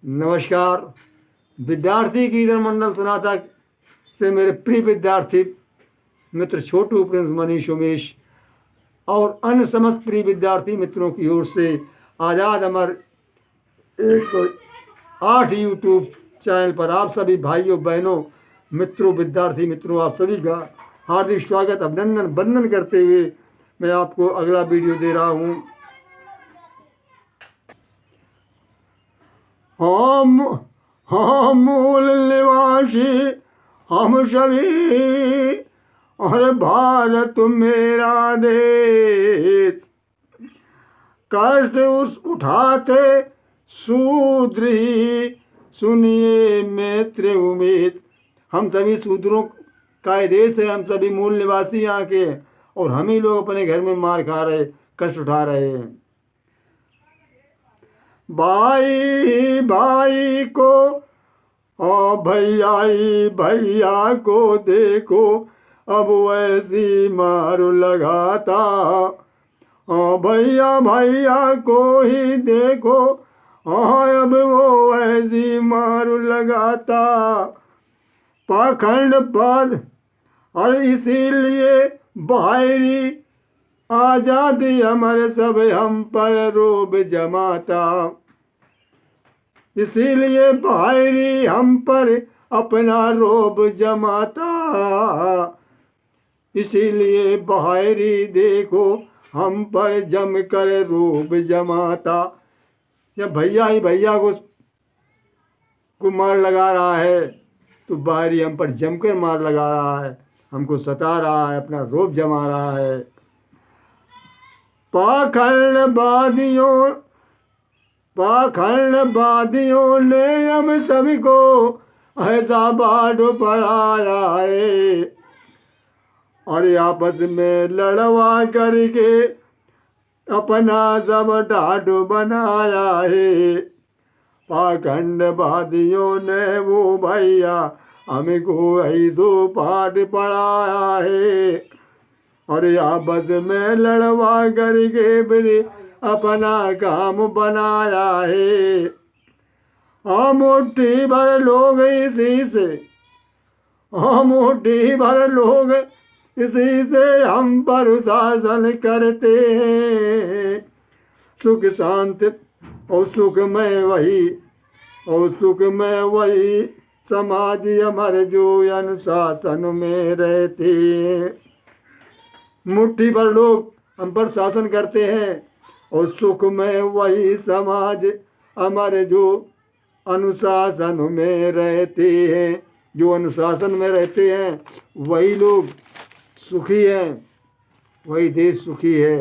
नमस्कार। विद्यार्थी की इधर मंडल सुनाता से मेरे प्रिय विद्यार्थी मित्र छोटू, प्रिंस, मनीष, उमेश और अन्य समस्त प्रिय विद्यार्थी मित्रों की ओर से आज़ाद अमर 108 यूट्यूब चैनल पर आप सभी भाइयों, बहनों, मित्रों, विद्यार्थी मित्रों, आप सभी का हार्दिक स्वागत, अभिनंदन, वंदन करते हुए मैं आपको अगला वीडियो दे रहा हूँ। हम मूल निवासी हम सभी और भारत मेरा देश, कष्ट उठाते शूद्र ही सुनिए मित्र उमेश। हम सभी शूद्रों का ये देश है, हम सभी मूल निवासी यहाँ के, और हम ही लोग अपने घर में मार खा रहे, कष्ट उठा रहे हैं। भाई भाई को और भैया को देखो, अब वैसी मारू लगाता। भैया को ही देखो, अब वो ऐसी मारू लगाता। पाखंड पद और इसीलिए बाहरी आजादी हमारे सब हम पर रोब जमाता। इसीलिए बाहरी हम पर अपना रोब जमाता। इसीलिए बाहरी देखो हम पर जम कर रोब जमाता। जब भैया ही भैया को मार लगा रहा है तो बाहरी हम पर जमकर मार लगा रहा है, हमको सता रहा है, अपना रोब जमा रहा है। पाखंडवादियों ने हम सभी को ऐसा बाढ़ पढ़ाया है, और आपस में लड़वा करके अपना सब ढाढ़ बनाया है। पाखंडवादियों ने वो भैया हमको ऐसो पाठ पढ़ाया है, और आपस में लड़वा करके भी अपना काम बनाया है। मुट्ठी भर लोग इसी से, मुट्ठी भर लोग इसी से हम पर शासन करते हैं। सुख शांति और सुखमय वही समाज हमारे जो अनुशासन में रहते हैं। मुट्ठी भर लोग हम पर शासन करते हैं, और सुख में वही समाज हमारे जो अनुशासन में रहते हैं। जो अनुशासन में रहते हैं वही लोग सुखी हैं, वही देश सुखी है।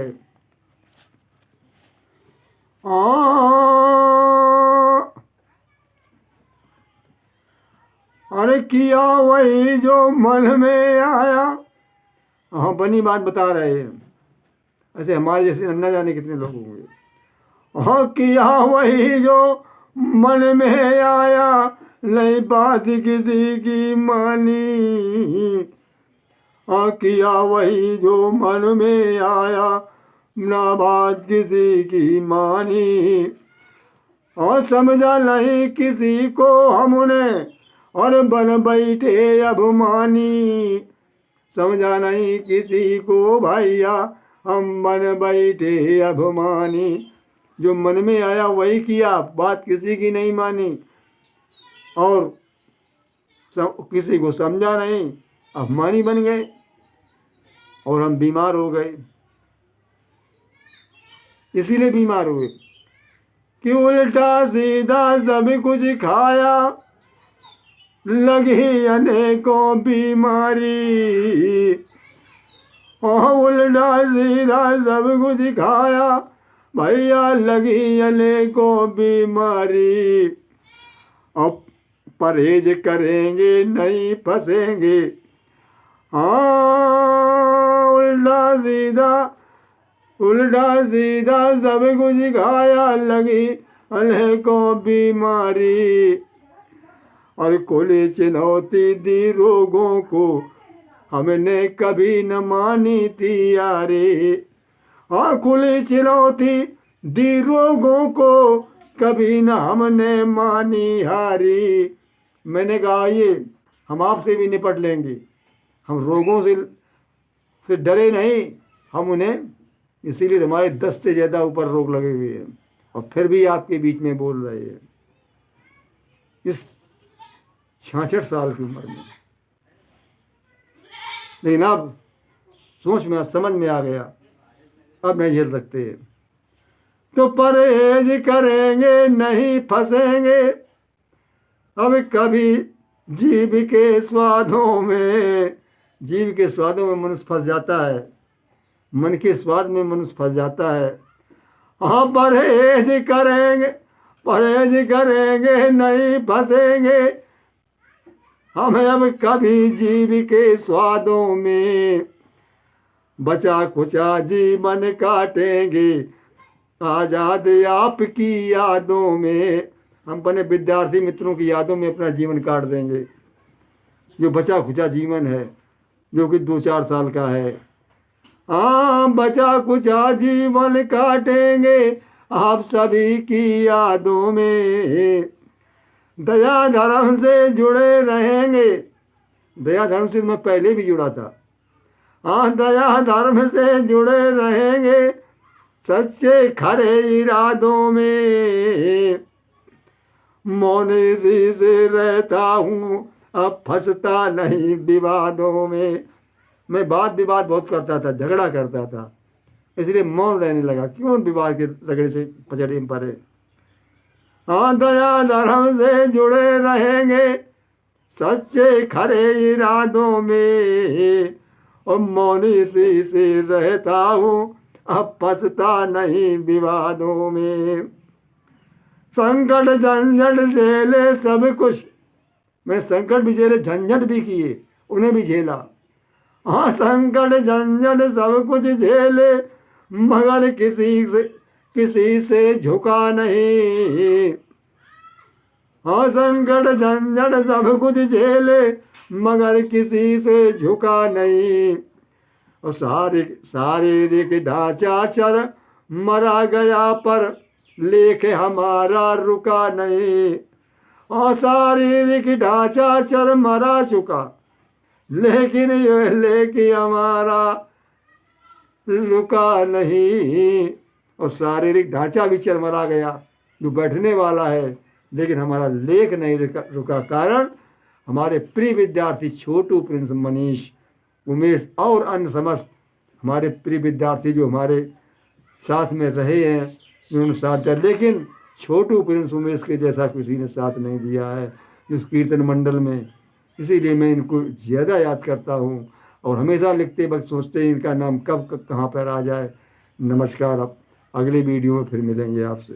अरे किया वही जो मन में आया। हाँ, बनी बात बता रहे हैं। ऐसे हमारे जैसे अन्ना जाने कितने लोग होंगे। हाँ, किया वही जो मन में आया, नहीं बात किसी की मानी। हाँ, किया वही जो मन में आया, ना बात किसी की मानी। और समझा नहीं किसी को हमने, और बन बैठे अभिमानी। समझा नहीं किसी को भैया, हम बन बैठे अभिमानी। जो मन में आया वही किया, बात किसी की नहीं मानी, और किसी को समझा नहीं, अभिमानी बन गए और हम बीमार हो गए। इसीलिए बीमार हुए कि उल्टा सीधा सब कुछ खाया, लगी अनेकों बीमारी। उल्टा सीधा सब कुछ खाया भैया, लगी अनेकों बीमारी। अब परहेज करेंगे नहीं फंसेंगे। हाँ, उल्टा सीधा सब कुछ खाया, लगी अनेकों बीमारी। और खुली चुनौती दी रोगों को, हमने कभी न मानी थी यारे। खुली चुनौती दी रोगों को कभी ना हमने मानी हारी। मैंने कहा ये हम आपसे भी निपट लेंगे, हम रोगों से डरे नहीं, हम उन्हें, इसीलिए हमारे 10 से ज़्यादा ऊपर रोग लगे हुए हैं और फिर भी आपके बीच में बोल रहे हैं इस 66 साल की उम्र में। लेकिन अब सोच में समझ में आ गया, अब नहीं झेल सकते। तो परहेज करेंगे नहीं फंसेंगे अब कभी जीव के स्वादों में। जीव के स्वादों में मनुष्य फंस जाता है, मन के स्वाद में मनुष्य फंस जाता है। हाँ परहेज करेंगे नहीं फंसेंगे हम अब कभी जीव के स्वादों में। बचा कुचा जीवन काटेंगे आजाद आपकी यादों में। हम अपने विद्यार्थी मित्रों की यादों में अपना जीवन काट देंगे, जो बचा खुचा जीवन है, जो कि 2-4 साल का है। हाँ बचा कुचा जीवन काटेंगे आप सभी की यादों में। दया धर्म से जुड़े रहेंगे। दया धर्म से मैं पहले भी जुड़ा था। हाँ दया धर्म से जुड़े रहेंगे सच्चे खरे इरादों में। मौन इसी से रहता हूँ अब फंसता नहीं विवादों में। मैं वाद विवाद बहुत करता था, झगड़ा करता था, इसलिए मौन रहने लगा। क्यों विवाद के रगड़े से पचड़े में पड़े। हाँ दया धर्म से जुड़े रहेंगे सच्चे खरे इरादों में। और मौन इसी से रहता हूँ अब फंसता नहीं विवादों में। संकट झंझट झेले सब कुछ, मैं संकट भी झेले झंझट भी किए, उन्हें भी झेला। हाँ संकट झंझट सब कुछ झेले मगर किसी से झुका नहीं। हाँ संकट झंझट सब कुछ झेले मगर किसी से झुका नहीं। और शारीरिक ढांचा चर मरा गया पर लेख हमारा रुका नहीं। और शारीरिक ढांचा चर मरा चुका लेकिन ये लेख हमारा रुका नहीं। और शारीरिक ढांचा भी चर मरा गया जो बैठने वाला है, लेकिन हमारा लेख नहीं रुका। कारण हमारे प्रिय विद्यार्थी छोटू, प्रिंस, मनीष, उमेश और अन्य समस्त हमारे प्रिय विद्यार्थी जो हमारे साथ में रहे हैं, उन्होंने साथ दिया। लेकिन छोटू, प्रिंस, उमेश के जैसा किसी ने साथ नहीं दिया है इस कीर्तन मंडल में। इसीलिए मैं इनको ज़्यादा याद करता हूँ और हमेशा लिखते वक्त सोचते हैं इनका नाम कब कहाँ पर आ जाए। नमस्कार, अब अगले वीडियो में फिर मिलेंगे आपसे।